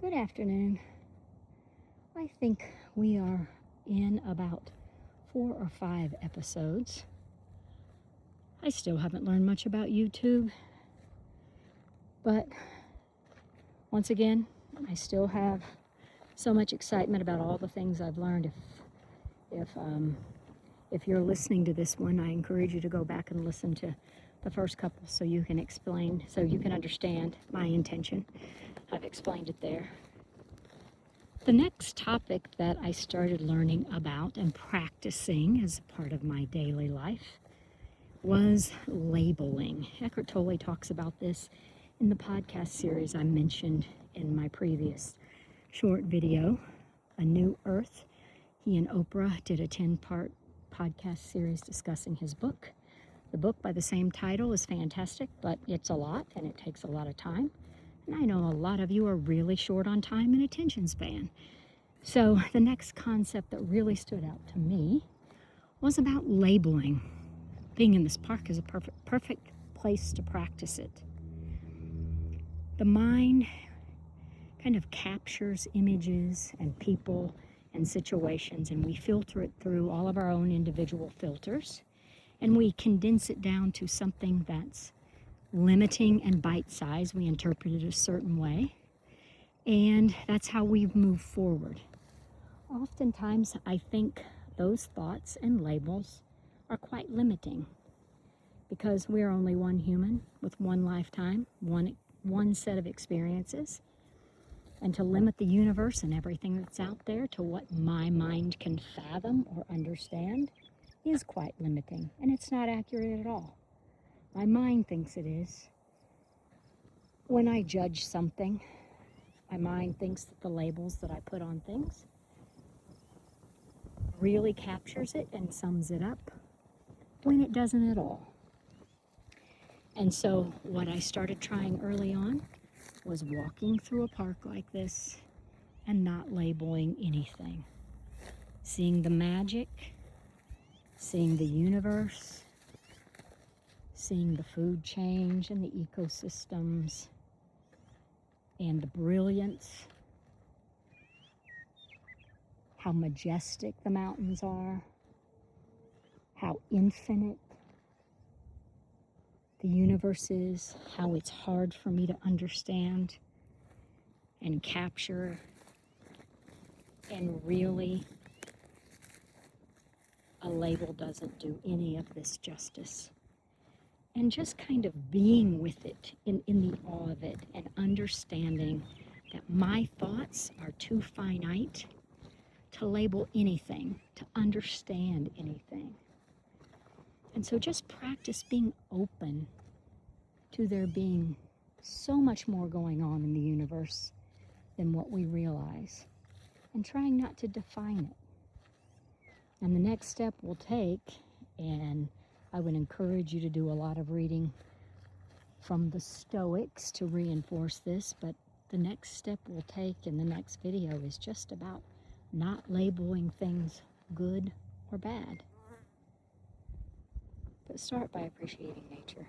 Good afternoon. I think we are in about 4 or 5 episodes. I still haven't learned much about YouTube, but once again, I still have so much excitement about all the things I've learned. If you're listening to this one, I encourage you to go back and listen to the first couple so you can understand my intention. I've explained it there. The next topic that I started learning about and practicing as a part of my daily life was labeling. Eckhart Tolle talks about this in the podcast series I mentioned in my previous short video, A New Earth. He and Oprah did a 10-part podcast series discussing his book. The book by the same title is fantastic, but it's a lot and it takes a lot of time. And I know a lot of you are really short on time and attention span. So the next concept that really stood out to me was about labeling. Being in this park is a perfect place to practice it. The mind kind of captures images and people and situations, and we filter it through all of our own individual filters, and we condense it down to something that's limiting and bite-sized. We interpret it a certain way, and that's how we move forward. Oftentimes, I think those thoughts and labels are quite limiting because we're only one human with one lifetime, one set of experiences, and to limit the universe and everything that's out there to what my mind can fathom or understand is quite limiting, and it's not accurate at all. My mind thinks it is. When I judge something, my mind thinks that the labels that I put on things really captures it and sums it up, when it doesn't at all. And so what I started trying early on was walking through a park like this and not labeling anything. Seeing the magic, seeing the universe, seeing the food change and the ecosystems and the brilliance, how majestic the mountains are, how infinite the universe is, how it's hard for me to understand and capture, and really a label doesn't do any of this justice. And just kind of being with it, in the awe of it, and understanding that my thoughts are too finite to label anything, to understand anything. And so just practice being open to there being so much more going on in the universe than what we realize, and trying not to define it. And the next step we'll take, and I would encourage you to do a lot of reading from the Stoics to reinforce this, but the next step we'll take in the next video is just about not labeling things good or bad. But start by appreciating nature.